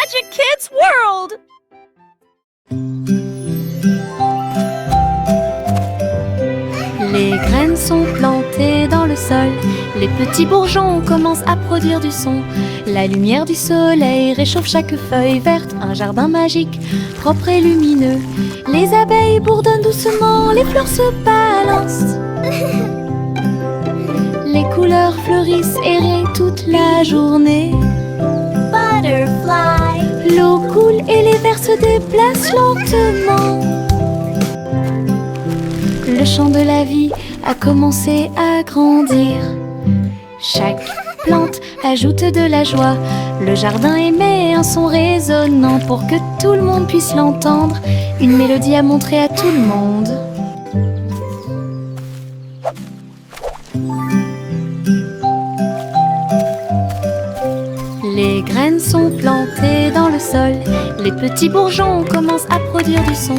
Magic Kids World! Les graines sont plantées dans le sol. Les petits bourgeons commencent à produire du son. La lumière du soleil réchauffe chaque feuille verte. Un jardin magique, propre et lumineux. Les abeilles bourdonnent doucement, les fleurs se balancent. Les couleurs fleurissent et rient toute la journée. Butterfly. L'eau coule et les vers se déplacent lentement. Le chant de la vie a commencé à grandir. Chaque plante ajoute de la joie. Le jardin émet un son résonnant pour que tout le monde puisse l'entendre. Une mélodie à montrer à tout le monde. Les graines sont plantées dans le sol. Les petits bourgeons commencent à produire du son.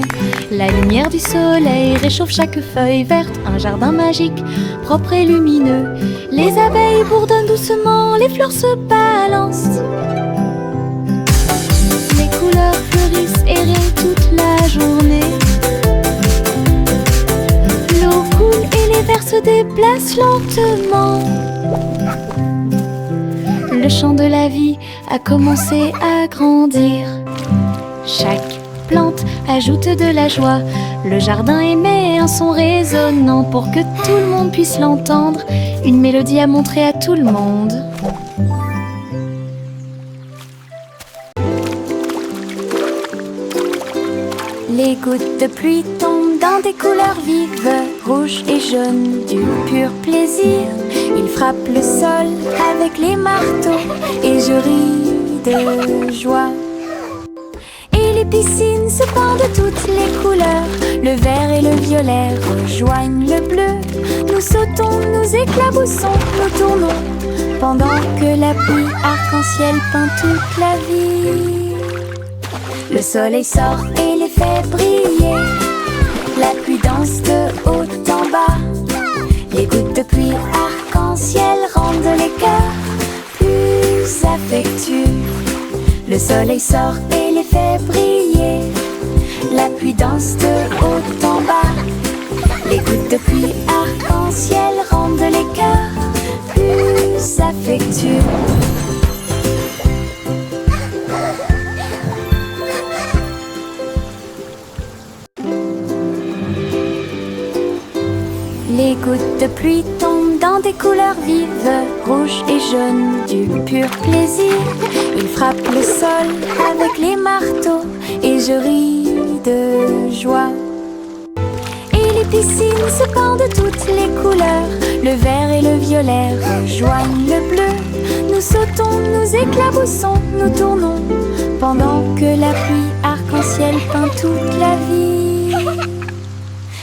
La lumière du soleil réchauffe chaque feuille verte. Un jardin magique, propre et lumineux. Les abeilles bourdonnent doucement, les fleurs se balancent. Les couleurs fleurissent et rient toute la journée. L'eau coule et les vers se déplacent lentement. Le chant de la vie a commencé à grandir. Chaque plante ajoute de la joie. Le jardin émet un son résonnant pour que tout le monde puisse l'entendre. Une mélodie à montrer à tout le monde. Les gouttes de pluie tombent dans des couleurs vives, rouges et jaunes, du pur plaisir. Ils frappent le sol avec les marteaux et je ris de joie. Et les piscines se pendent toutes les couleurs. Le vert et le violet rejoignent le bleu. Nous sautons, nous éclaboussons, nous tournons pendant que la pluie arc-en-ciel peint toute la vie. Le soleil sort et les fait briller. La pluie danse de haut en bas. Les gouttes de pluie arc-en-ciel rendent les cœurs plus affectueux. Le soleil sort et les fait briller. La pluie danse de haut en bas. Les gouttes de pluie arc-en-ciel rendent les cœurs plus affectueux. Les gouttes de pluie tombent dans des couleurs vives, rouges et jaunes, du pur plaisir. Ils frappent le sol avec les marteaux et je ris de joie. Et les piscines se pendent toutes les couleurs. Le vert et le violet rejoignent le bleu. Nous sautons, nous éclaboussons, nous tournons pendant que la pluie arc-en-ciel peint toute la vie.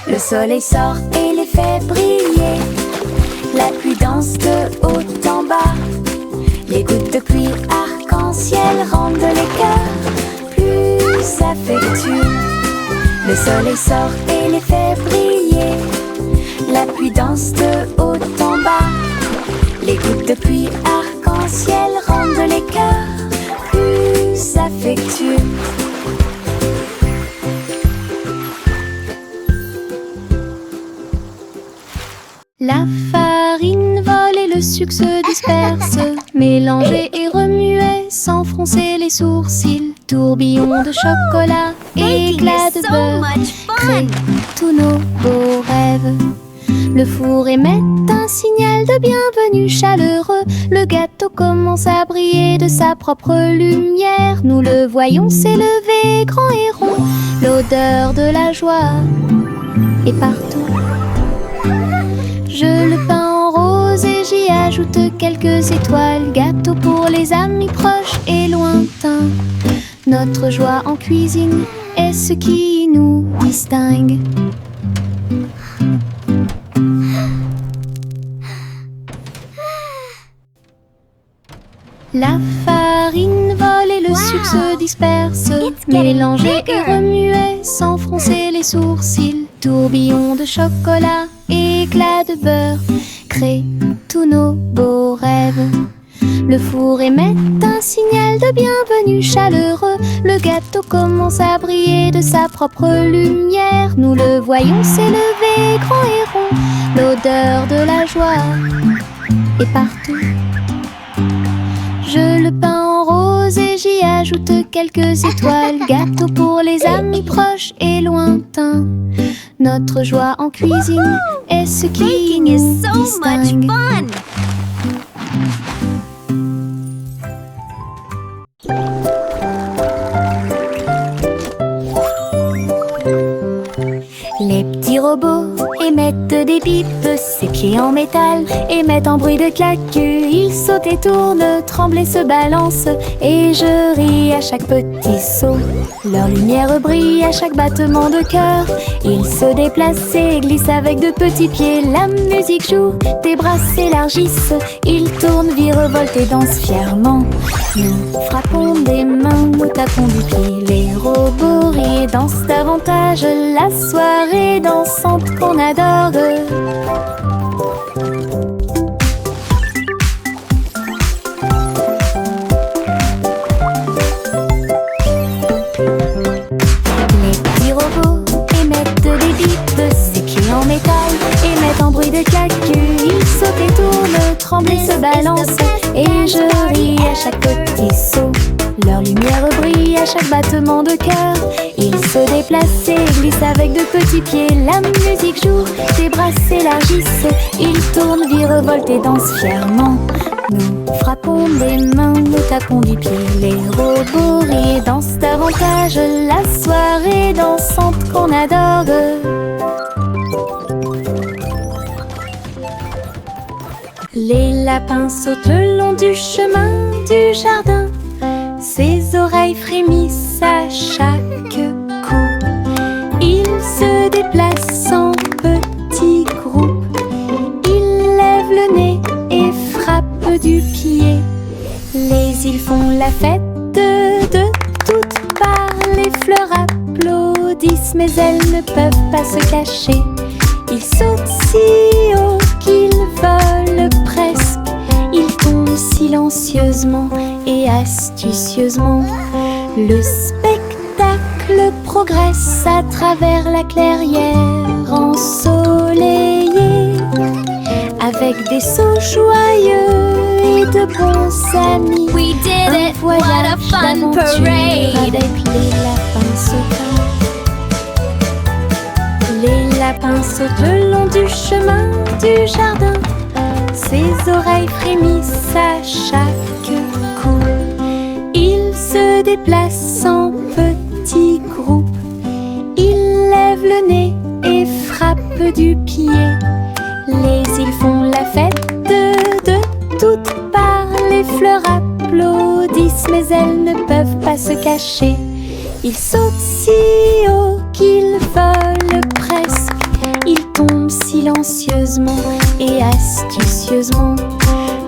Le soleil sort et les fait briller. La pluie danse de haut en bas. Les gouttes de pluie arc-en-ciel rendent les cœurs plus affectueux. Le soleil sort et les fait briller. La pluie danse de haut en bas. Les gouttes de pluie arc-en-ciel rendent les cœurs plus affectueux. La farine vole et le sucre se disperse. Mélanger et remuer sans froncer les sourcils. Tourbillon de chocolat, éclat de beurre, crée tous nos beaux rêves. Le four émet un signal de bienvenue chaleureux. Le gâteau commence à briller de sa propre lumière. Nous le voyons s'élever grand et rond. L'odeur de la joie est partout. Je le peins en rose et j'y ajoute quelques étoiles. Gâteau pour les amis proches et lointains. Notre joie en cuisine est ce qui nous distingue. La farine vole et le sucre se disperse. Mélanger et remuer sans froncer les sourcils. Tourbillon de chocolat, éclat de beurre, crée tous nos beaux rêves. Le four émet un signal de bienvenue chaleureux. Le gâteau commence à briller de sa propre lumière. Nous le voyons s'élever grand et rond. L'odeur de la joie est partout. Je le peins en rose et j'y ajoute quelques étoiles. Gâteau pour les amis proches et lointains. Notre joie en cuisine est ce qui nous distingue. Les petits robots émettent des pipes, ses pieds en métal émettent un bruit de claque. Ils sautent et tournent, tremblent et se balancent, et je ris à chaque petit saut. Leur lumière brille à chaque battement de cœur. Ils se déplacent et glissent avec de petits pieds. La musique joue, tes bras s'élargissent. Ils tournent, virevoltent et dansent fièrement. Nous frappons des mains, nous tapons du pied. Les robots rient et dansent davantage. La soirée dansante qu'on adore. Les petits robots émettent des bips, ses pieds en métal émettent un bruit de claque. Ils sautent et tournent, tremblent et se balancent, et je ris à chaque petit saut. Leur lumière brille à chaque battement de cœur. Ils se déplacent et glissent avec de petits pieds. La musique joue, tes bras s'élargissent. Ils tournent, virevoltent et dansent fièrement. Nous frappons des mains, nous tapons du pied. Les robots rient et dansent davantage. La soirée dansante qu'on adore. Les lapins sautent le long du chemin du jardin. Ses oreilles frémissent à chaque coup. Ils se déplacent en petits groupes. Ils lèvent le nez et frappent du pied. Les îles font la fête de toutes parts. Les fleurs applaudissent, mais elles ne peuvent pas se cacher. Ils sautent si haut qu'ils volent presque. Ils tombent silencieusement et astucieusement. Le spectacle progresse à travers la clairière ensoleillée. Avec des sauts joyeux et de bons amis. We did it! What a fun parade! Avec les lapins sautants. Les lapins sautent le long du chemin du jardin. Ses oreilles frémissent à chaque coup. Ils se déplacent en petits groupes. Ils lèvent le nez et frappent du pied. Les îles font la fête de toutes parts. Les fleurs applaudissent, mais elles ne peuvent pas se cacher. Ils sautent si haut qu'ils volent presque. Ils tombent silencieusement et astucieusement.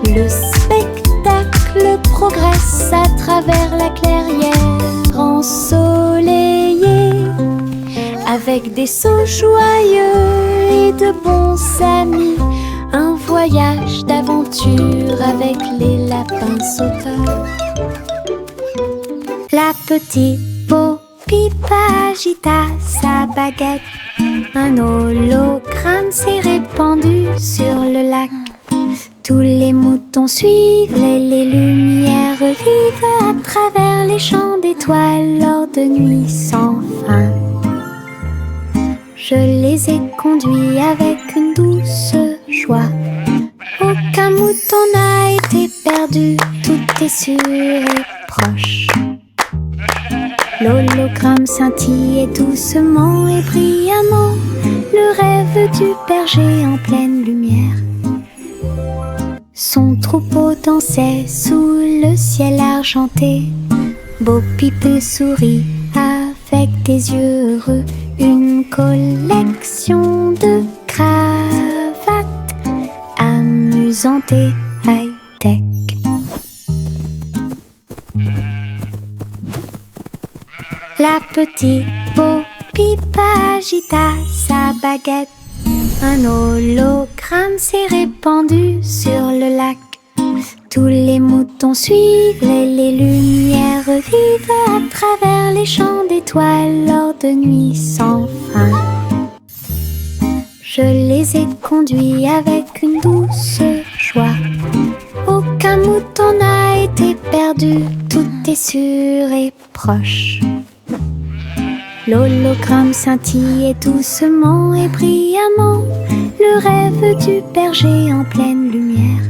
Le spectacle progresse à travers la clairière ensoleillée. Avec des sauts joyeux et de bons amis. Un voyage d'aventure avec les lapins sauteurs. La petite Bo Peep agita sa baguette. Un hologramme s'est répandu sur le lac. Tous les moutons suivent les lumières vives à travers les champs d'étoiles lors de nuits sans fin. Je les ai conduits avec une douce joie. Aucun mouton n'a été perdu, tout est sûr et proche. L'hologramme scintillait doucement et brillamment, le rêve du berger en pleine lumière. Son troupeau dansait sous le ciel argenté. Bo Peep sourit avec des yeux heureux. Une collection de cravates amusantes et high-tech. La petite Bo Peep agita sa baguette. Un hologramme s'est répandu sur le lac. Tous les moutons suivent les lumières vives à travers les champs d'étoiles lors de nuits sans fin. Je les ai conduits avec une douce joie. Aucun mouton n'a été perdu, tout est sûr et proche. L'hologramme scintillait doucement et brillamment, le rêve du berger en pleine lumière.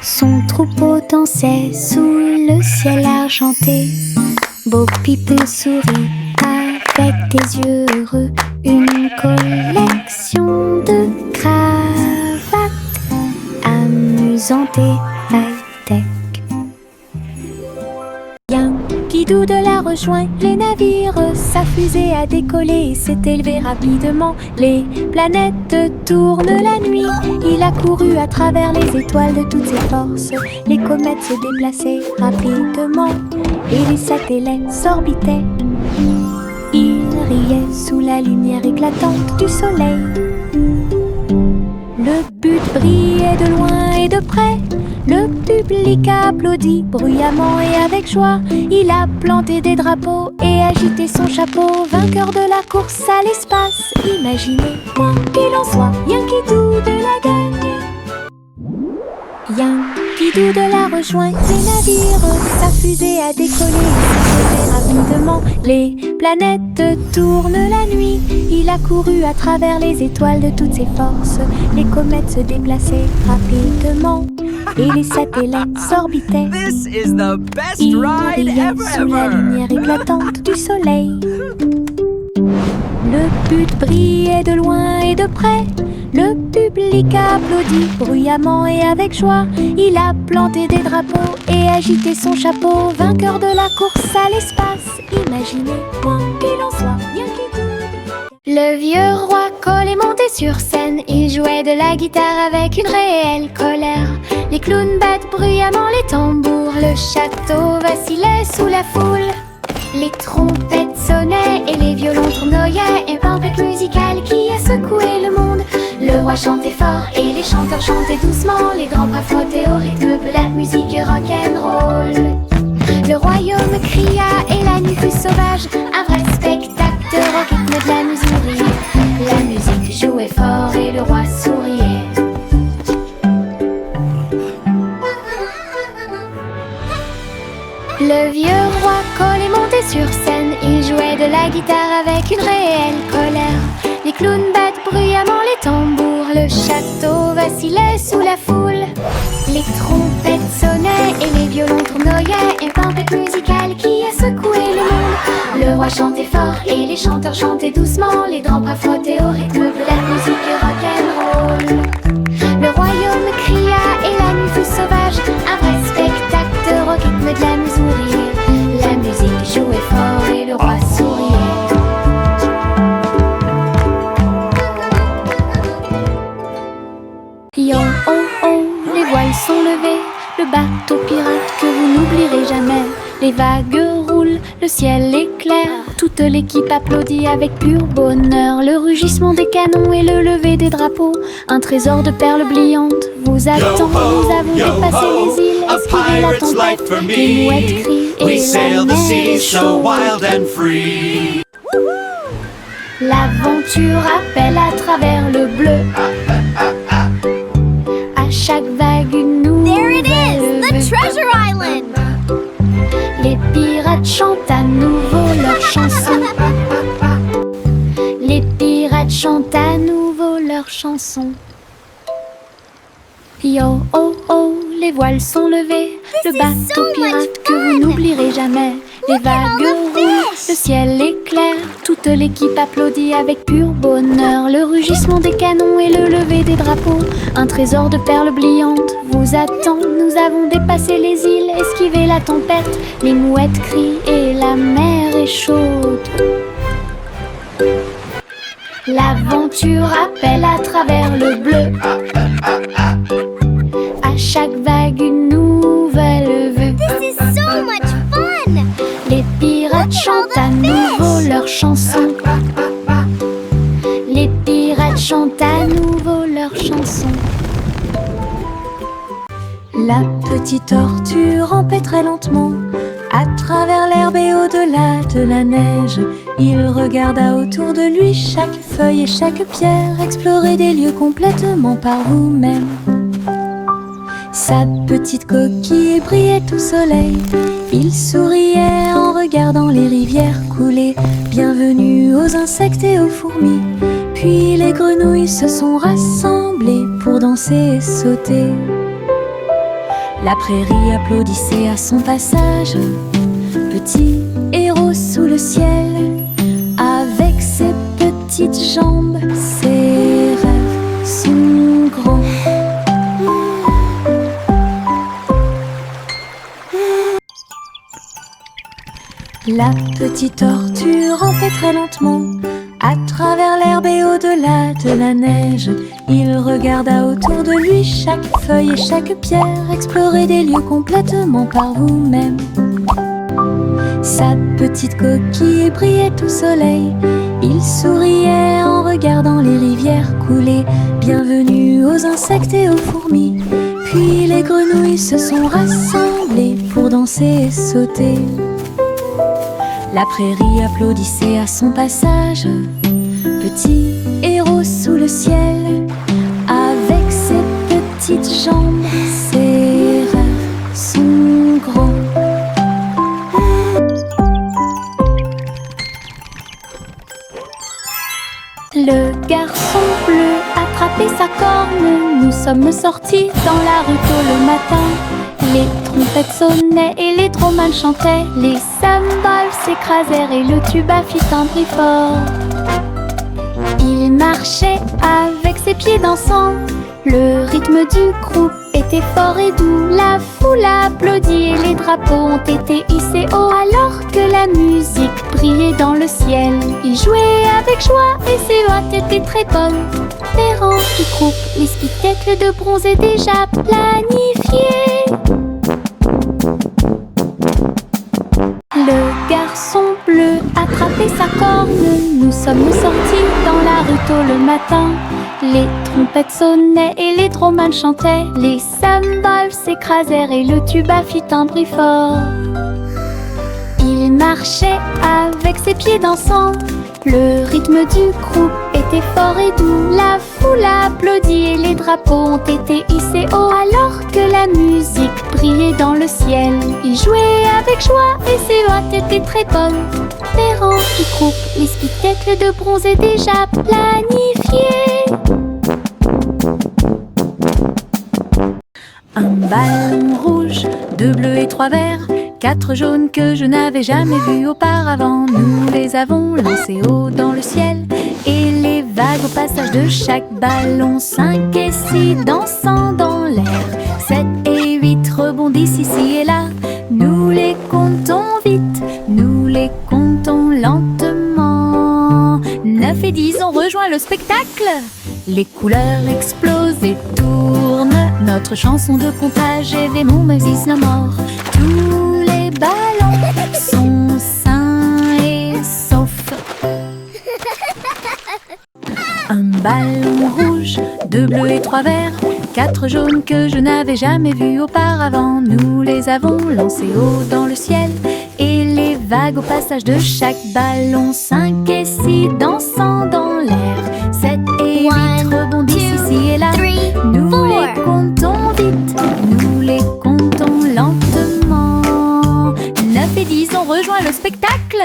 Son troupeau dansait sous le ciel argenté. Bo Peep sourit avec des yeux heureux. Une collection de cravates amusantes et high-tech. Yankee Doodle a rejoint les navires. Sa fusée a décollé et s'est élevée rapidement. Les planètes tournent la nuit. Il a couru à travers les étoiles de toutes ses forces. Les comètes se déplaçaient rapidement et les satellites s'orbitaient. Il riait sous la lumière éclatante du soleil. Le but brillait de loin et de près. Le public a applaudi bruyamment et avec joie. Il a planté des drapeaux et agité son chapeau. Vainqueur de la course à l'espace. Imaginez, quoi qu'il en soit, Yankee Doodle a gagné. Yankee Doodle a rejoint les navires. Sa fusée a décollé et s'est élevée rapidement. Les planètes tournent la nuit. Il a couru à travers les étoiles de toutes ses forces. Les comètes se déplaçaient rapidement et les satellites s'orbitaient. Il riait sous la lumière éclatante du soleil. Le but brillait de loin et de près. Le public a applaudi bruyamment et avec joie. Il a planté des drapeaux et agité son chapeau. Vainqueur de la course à l'espace. Imaginez, quoi qu'il en soit, Yankee Doodle. Le vieux roi Cole est monté sur scène. Il jouait de la guitare avec une réelle colère. Les clowns battent bruyamment les tambours. Le château vacillait sous la foule. Les trompettes sonnaient et les violons tournoyaient. Une tempête musicale qui a secoué le monde. Le roi chantait fort et les chanteurs chantaient doucement. Les grands bras frottaient au rythme de la musique rock'n'roll. Le royaume cria et la nuit fut sauvage. Un vrai spectacle au rythme de la musique. La musique jouait fort et le roi souriait. Le vieux roi Cole est monté sur scène. Il jouait de la guitare avec une réelle colère. Les clowns battent bruyamment les tambours. Le château vacillait sous la foule. Les trompettes sonnaient et les violons tournoyaient. Une tempête musicale qui a secoué le monde. Le roi chantait fort et les chanteurs chantaient doucement. Les grands bras frottaient au rythme de la musique rock'n'roll. Le royaume cria et la nuit fut sauvage. Un vrai spectacle au rythme de la musique. La musique jouait fort et le roi souriait. Yo oh oh, les voiles sont levées. Le bateau pirate que vous n'oublierez jamais. Les vagues roulent, le ciel est clair. Toute l'équipe applaudit avec pur bonheur. Le rugissement des canons et le lever des drapeaux. Un trésor de perles brillantes vous attend. Nous avons dépassé les îles, esquivé la tempête. Les mouettes crient et la mer est chaude. L'aventure appelle à travers le bleu. À chaque vague une nouvelle There it is, the vue. treasure island. Les pirates chantent à nouveau leur chanson. Les pirates chantent à nouveau leur chanson. Yo oh oh, les voiles sont levées. Le is bateau so much pirate que fun. vous n'oublierez jamais. Les Look at all vagues the roulent, fish. le ciel est clair. Toute l'équipe applaudit avec pur bonheur. Le rugissement des canons et le lever des drapeaux. Un trésor de perles brillantes vous attend. Nous avons dépassé les îles, esquivé la tempête. Les mouettes crient et la mer est chaude. L'aventure appelle à travers le bleu. À chaque vague une nouvelle vue. This is so much fun. Les pirates chantent à nouveau leur chanson. Les pirates chantent à nouveau leur chanson. petit tortue rampait très lentement à travers l'herbe et au-delà de la neige. Il regarda autour de lui chaque feuille et chaque pierre, explorer des lieux complètement par vous-même. Sa petite coquille brillait au soleil. Il souriait en regardant les rivières couler. Bienvenue aux insectes et aux fourmis. Puis les grenouilles se sont rassemblées pour danser et sauter. La prairie applaudissait à son passage. Petit héros sous le ciel, avec ses petites jambes, ses rêves sont grands. La petite tortue rampait très lentement à travers l'herbe et au-delà de la neige. Il regarda autour de lui chaque feuille et chaque pierre, explorer des lieux complètement par vous-même. Sa petite coquille brillait au soleil. Il souriait en regardant les rivières couler. Bienvenue aux insectes et aux fourmis. Puis les grenouilles se sont rassemblées pour danser et sauter. La prairie applaudissait à son passage. Petit héros sous le ciel, avec ses petites jambes, ses rêves sont grands. Le garçon bleu attrapait sa corne. Nous sommes sortis dans la rue tôt le matin. Les trompettes sonnaient et les dromals chantaient. Les cymbales s'écrasèrent et le tuba fit un bruit fort. Il marchait avec ses pieds dansants. Le rythme du groupe était fort et doux. La foule applaudit et les drapeaux ont été hissés haut. Alors que la musique brillait dans le ciel, il jouait avec joie et ses hôtes étaient très bonnes. Les rangs du groupe, les spectacles de bronze est déjà planifiés. Le garçon bleu attrapait sa corne. Nous sommes sortis dans la rue tôt le matin. Les trompettes sonnaient et les dromals chantaient. Les cymbales s'écrasèrent et le tuba fit un bruit fort. Il marchait avec ses pieds dansants. Le rythme du groupe était fort et doux. La foule applaudit et les drapeaux ont été hissés haut. Alors que la musique brillait dans le ciel, il jouait avec joie et ses hôtes étaient très bonnes. Les rangs du groupe, les spectacles de bronze est déjà planifiés. Un ballon rouge, 2 bleus et 3 verts, 4 jaunes que je n'avais jamais vus auparavant. Nous les avons lancés haut dans le ciel et les vagues au passage de chaque ballon. 5 et 6 dansant dans l'air, 7 et 8 rebondissent ici et là. Nous les comptons vite, nous les comptons lentement. 9 et 10 ont rejoint le spectacle. Les couleurs explosent et tournent. Notre chanson de comptage est Ve Moses no more. Tous les ballons sont sains et saufs. Un ballon rouge, 2 bleus et 3 verts, 4 jaunes que je n'avais jamais vus auparavant. Nous les avons lancés haut dans le ciel et les vagues au passage de chaque ballon. 5 et 6 dansant dans l'air, 7 et 8 rebondissent ici et là. Nous les comptons vite, nous les comptons lentement. 9 et 10 ont rejoint le spectacle.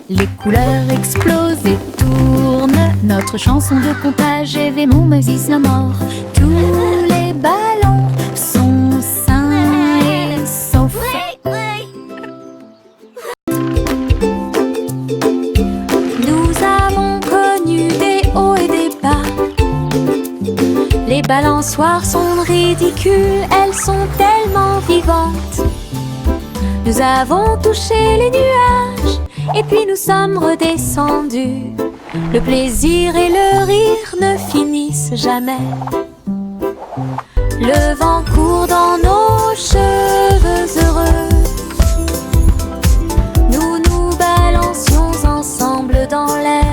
Les couleurs explosent et tournent. Notre chanson de comptage est Ve Moses no more. Tous les ballons sont sains et saufs. Nous avons connu des hauts et des bas. Les balançoires sont ridicules, elles sont tellement vivantes. Nous avons touché les nuages et puis nous sommes redescendus. Le plaisir et le rire ne finissent jamais. Le vent court dans nos cheveux heureux. Nous nous balancions ensemble dans l'air.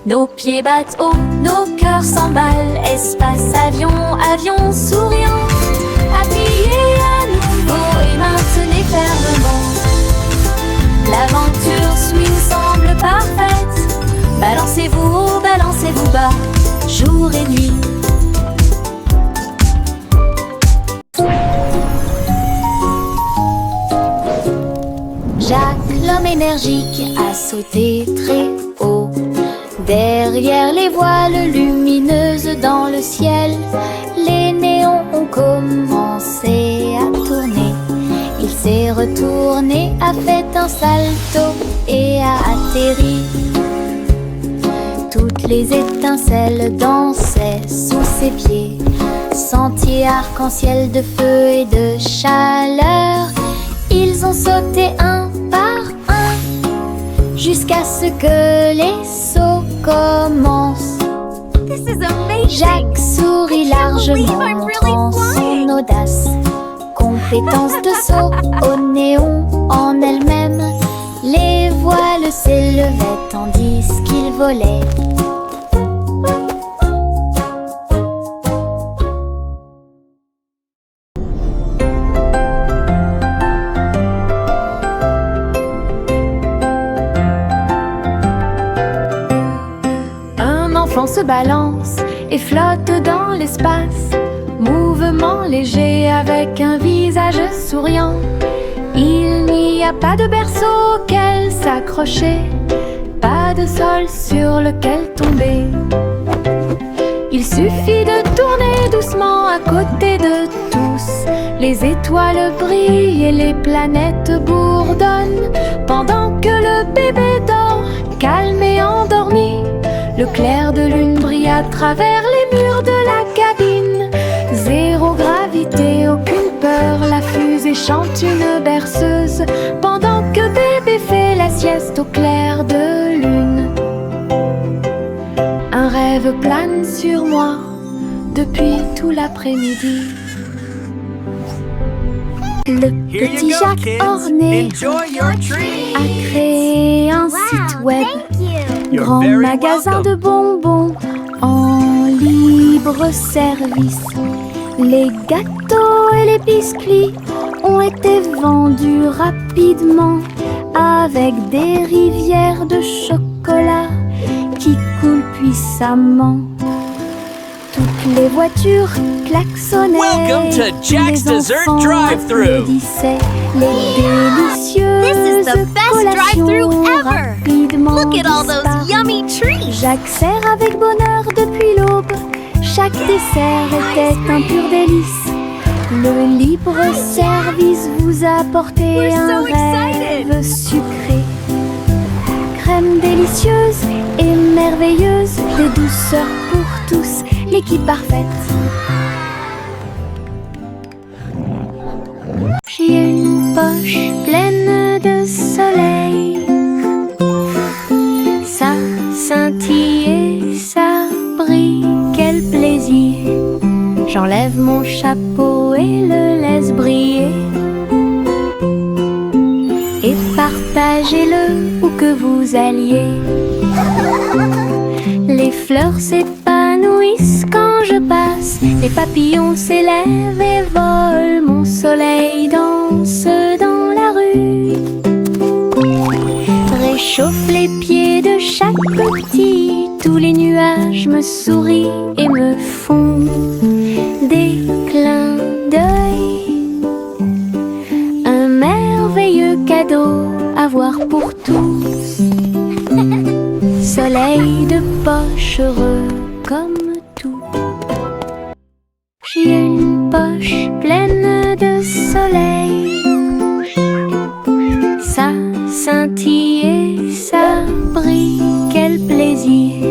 Nos pieds battent haut, nos cœurs s'emballent. Espace, avion, avion souriant, appuyés énergique a sauté très haut. Derrière les voiles lumineuses dans le ciel, les néons ont commencé à tourner. Il s'est retourné, a fait un salto et a atterri. Toutes les étincelles dansaient sous ses pieds. Sentier arc-en-ciel de feu et de chaleur. Ils ont sauté un par un jusqu'à ce que les sauts commencent. This is amazing. Jacques sourit largement, montrant son audace. Compétence de saut au néon en elle-même. Les voiles s'élevaient tandis qu'il volait. Un enfant se balance et flotte dans l'espace. Mouvement léger avec un visage souriant. Il n'y a pas de berceau auquel s'accrocher, pas de sol sur lequel tomber. Il suffit de tourner doucement à côté de tous. Les étoiles brillent et les planètes bourdonnent. Pendant que le bébé dort, calme et endormi, le clair de lune brille à travers les murs de la cabine. Zéro gravité, aucune peur, la fusée chante une berceuse pendant que bébé fait la sieste au clair de lune. Un rêve plane sur moi depuis tout l'après-midi. Le petit Jacques orné a créé un site web, grand magasin de bonbons en libre service. Les gâteaux et les biscuits ont été vendus rapidement avec des rivières de chocolat qui coulent puissamment. Toutes les voitures klaxonnaient. Welcome to Jack's Dessert Drive-Thru. Les This is the best drive-thru ever. Look at all those yummy treats. Jacques sert avec bonheur depuis l'aube. Chaque dessert était un pur délice. Le libre service vous a apporté un rêve sucré. Crème délicieuse et merveilleuse, des douceurs pour tous, l'équipe parfaite. J'ai une poche pleine de soleil. Ça scintille et ça brille, quel plaisir. J'enlève mon chapeau et le laisse briller. Et partagez-le où que vous alliez. Les fleurs s'épanouissent quand je passe. Les papillons s'élèvent et volent. Mon soleil danse dans la rue. Réchauffe les pieds de chaque petit. Tous les nuages me sourient et me font des clins d'œil. Un merveilleux cadeau à voir pour tous. Soleil de poche heureux comme tout. J'ai une poche pleine de soleil. Ça scintille et ça brille, quel plaisir.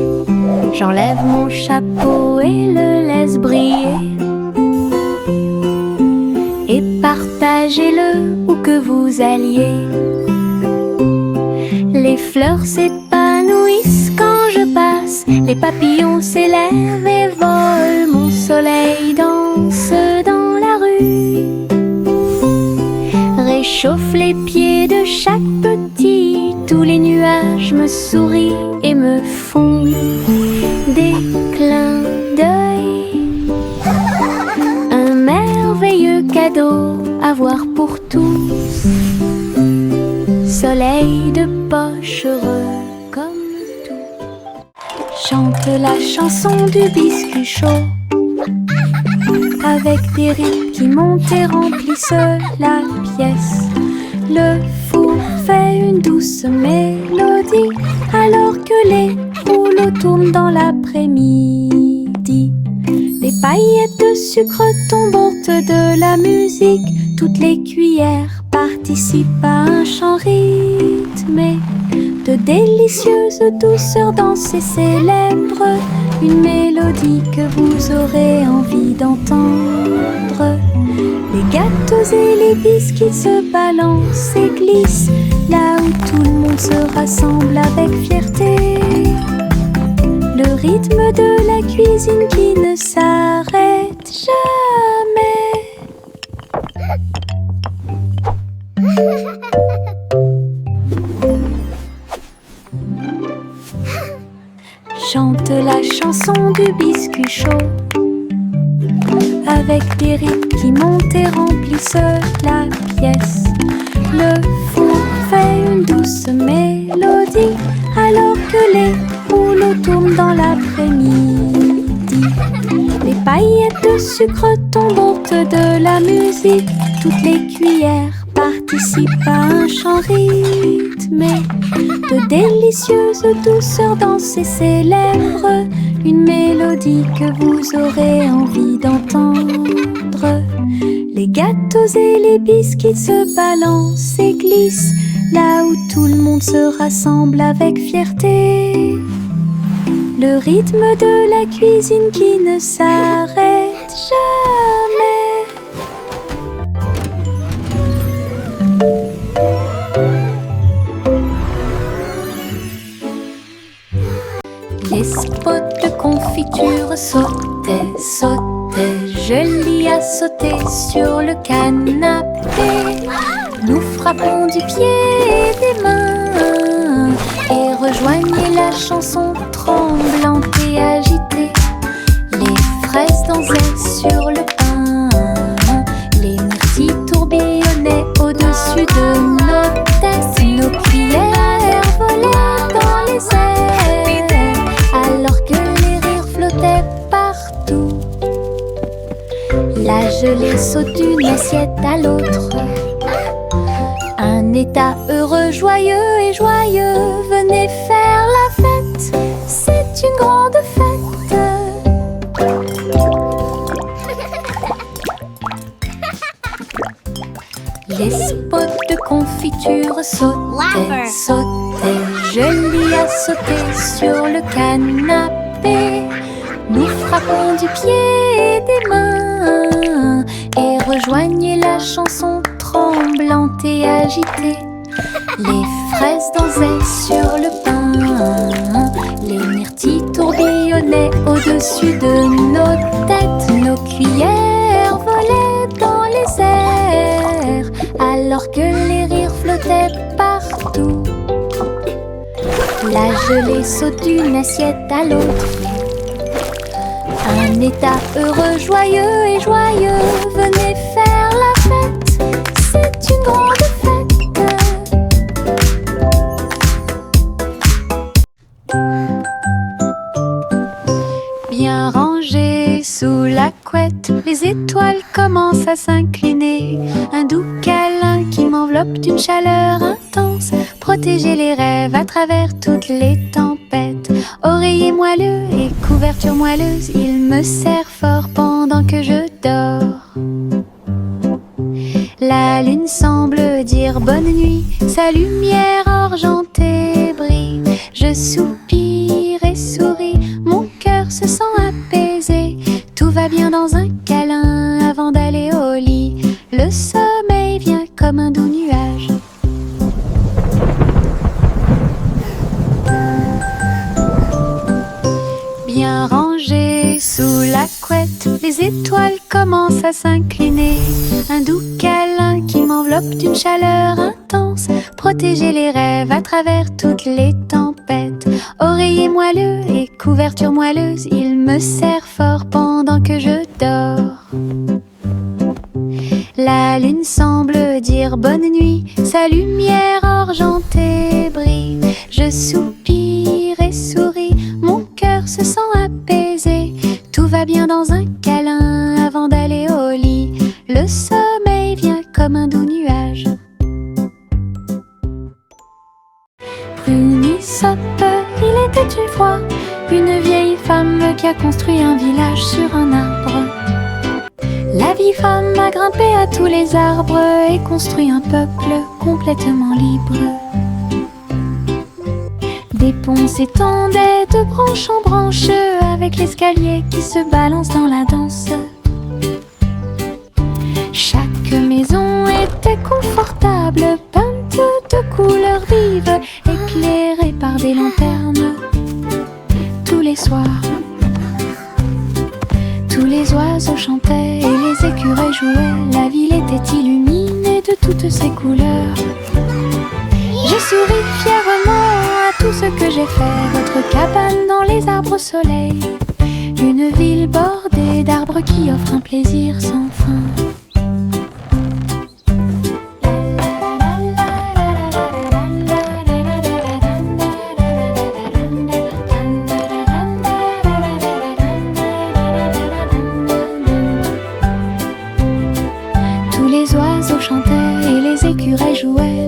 J'enlève mon chapeau et le laisse briller. Et partagez-le où que vous alliez. Les fleurs s'épanouissent quand je passe. Les papillons s'élèvent et volent. Mon soleil danse dans la rue. Réchauffe les pieds de chaque petit. Tous les nuages me sourient et me font des clins d'œil. Un merveilleux cadeau à voir pour tous. Soleil de poche heureux comme tout. Chante la chanson du biscuit chaud, avec des rythmes qui montent et remplissent la pièce. Le four fait une une douce mélodie alors que les rouleaux tournent dans l'après-midi. Les paillettes de sucre tombantes de la musique, toutes les cuillères participent à un chant rythmé. De délicieuses douceurs dansées célèbrent une mélodie que vous aurez envie d'entendre. Les gâteaux et les biscuits se balancent et glissent là où tout le monde se rassemble avec fierté. Le rythme de la cuisine qui ne s'arrête jamais. Chante la chanson du biscuit chaud avec des rythmes qui montent et remplissent la pièce. Le four fait une douce mélodie alors que les rouleaux tournent dans l'après-midi. Les paillettes de sucre tombantes de la musique, toutes les cuillères participent à un chant rythmé. De délicieuses douceurs dansées célèbrent une mélodie que vous aurez envie d'entendre. Les gâteaux et les biscuits se balancent et glissent là où tout le monde se rassemble avec fierté. Le rythme de la cuisine qui ne s'arrête jamais. Les spots de confiture sautaient, sautaient, Julie a sauté sur le canapé. Nous frappons du pied et des mains et rejoignez la chanson tremblante et agitée. Les fraises dansaient sur le pain, les myrtilles tourbillonnaient au-dessus de nos têtes. Nos cuillères volaient dans les airs alors que les rires flottaient partout. La gelée saute d'une assiette à l'autre. Un état heureux, joyeux et joyeux. Venez faire la fête, c'est une grande fête. Les spots de confiture sautaient, sautaient. Julie a sauté sur le canapé. Nous frappons du pied et des mains et rejoignez la chanson tremblante et agitée. Les fraises dansaient sur le pain, les myrtilles tourbillonnaient au-dessus de nos têtes. Nos cuillères volaient dans les airs alors que les rires flottaient partout. La gelée saute d'une assiette à l'autre. Un état heureux, joyeux et joyeux. Venez faire la fête, c'est une grande fête. Bien rangées sous la couette, les étoiles commencent à s'incliner. Un doux câlin qui m'enveloppe d'une chaleur intense. Protéger les rêves à travers toutes les tempêtes. Oreiller moelleux et couverture moelleuse, il me serre fort pendant que je dors. La lune semble dire bonne nuit, sa lumière argentée brille. Je soupire et souris, mon cœur se sent apaisé. Tout va bien dans un câlin avant d'aller au lit. Le sommeil vient comme un doux nuage. Bien rangées sous la couette, les étoiles commencent à s'incliner. Un doux câlin qui m'enveloppe d'une chaleur intense. Protéger les rêves à travers toutes les tempêtes. Oreiller moelleux et couverture moelleuse, il me serre fort pendant que je dors. La lune semble dire bonne nuit, sa lumière argentée brille. Je soupire et souris, mon cœur se sent apaisé. Tout va bien dans un câlin avant d'aller au lit. Le sommeil vient comme un doux nuage. Aesop, il était une fois une vieille femme qui a construit un village sur un arbre. La vieille femme a grimpé à tous les arbres et construit un peuple complètement libre. Des ponts s'étendaient de branche en branche avec l'escalier qui se balance dans la danse. Chaque maison était confortable, peinte de couleurs vives, éclairée par des lanternes. Tous les soirs, tous les oiseaux chantaient et les écureuils jouaient. La ville était illuminée de toutes ces couleurs. J'ai souri fièrement à tout ce que j'ai fait. Votre cabane dans les arbres au soleil, une ville bordée d'arbres qui offre un plaisir sans fin.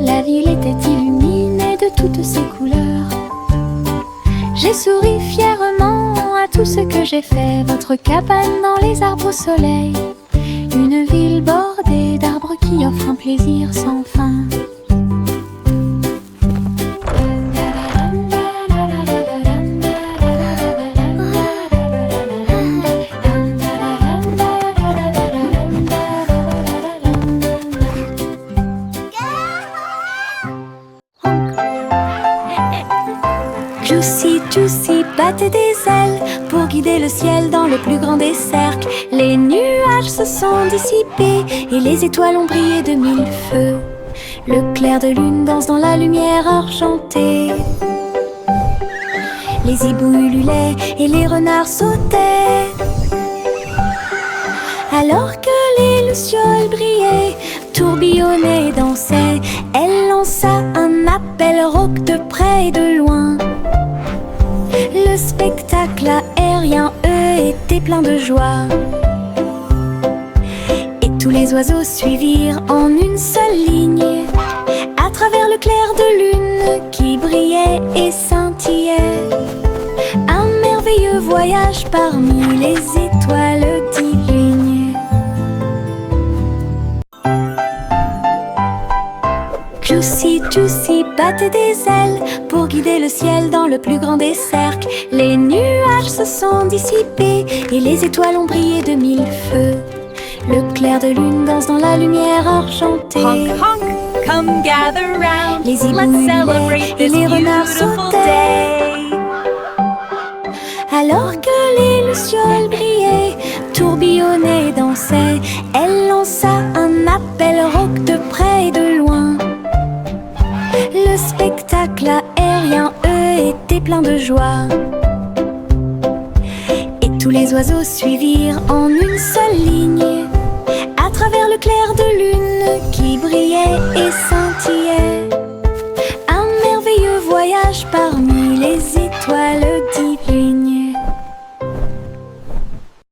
La ville était illuminée de toutes ces couleurs. J'ai souri fièrement à tout ce que j'ai fait. Votre cabane dans les arbres au soleil, une ville bordée d'arbres qui offre un plaisir sans fin. Juicy battait des ailes pour guider le ciel dans le plus grand des cercles. Les nuages se sont dissipés et les étoiles ont brillé de mille feux. Le clair de lune danse dans la lumière argentée. Les hiboux ululaient et les renards sautaient. Alors que les lucioles brillaient, tourbillonnaient et dansaient, elle lança un appel rauque de près et de loin. Le spectacle aérien, eux, était plein de joie. Et tous les oiseaux suivirent en une seule ligne, à travers le clair de lune qui brillait et scintillait. Un merveilleux voyage parmi les étoiles divines. Juicy battait des ailes pour guider le ciel dans le plus grand des cercles. Les nuages se sont dissipés et les étoiles ont brillé de mille feux. Le clair de lune danse dans la lumière argentée. Honk, honk, come gather round. Les hiboux Let's ululaient celebrate et this les renards beautiful sautaient. day. Alors que les lucioles brillaient, tourbillonnaient et dansaient, elle lança un appel rauque de près et de loin. Le spectacle aérien, eux, était plein de joie. Et tous les oiseaux suivirent en